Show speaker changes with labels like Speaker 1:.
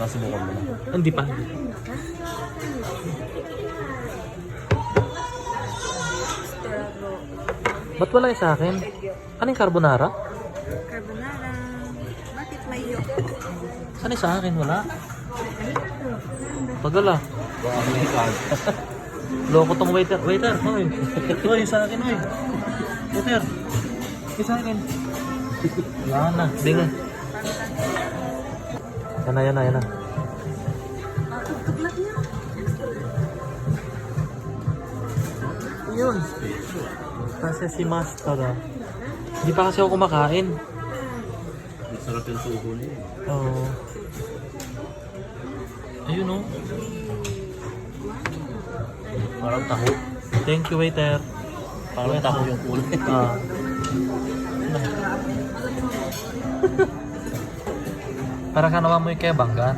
Speaker 1: Nasubukan mo na.
Speaker 2: Hindi pa. Ba't wala yung sa akin? Ano yung carbonara?
Speaker 3: Carbonara. Bakit may yolk?
Speaker 2: Saan yung sa akin? Wala. Tagal ah.
Speaker 1: Baka may card.
Speaker 2: Loko tong waiter. Waiter, hoy. Hoy, yung sa akin, hoy. Waiter. Yung sa akin. Wala na. Bingo. Yan na, yan na, yan na.
Speaker 3: Tuklat niya.
Speaker 2: Yun. Kasi si Master ah. Hindi pa kasi ako kumakain.
Speaker 1: Masarap yung suho niya.
Speaker 2: Oo. Ayun oh.
Speaker 1: Parang taho.
Speaker 2: Thank you, waiter.
Speaker 1: Parang taho yung kulay.
Speaker 2: Ah. Para ka naman mo yung kaya banggan.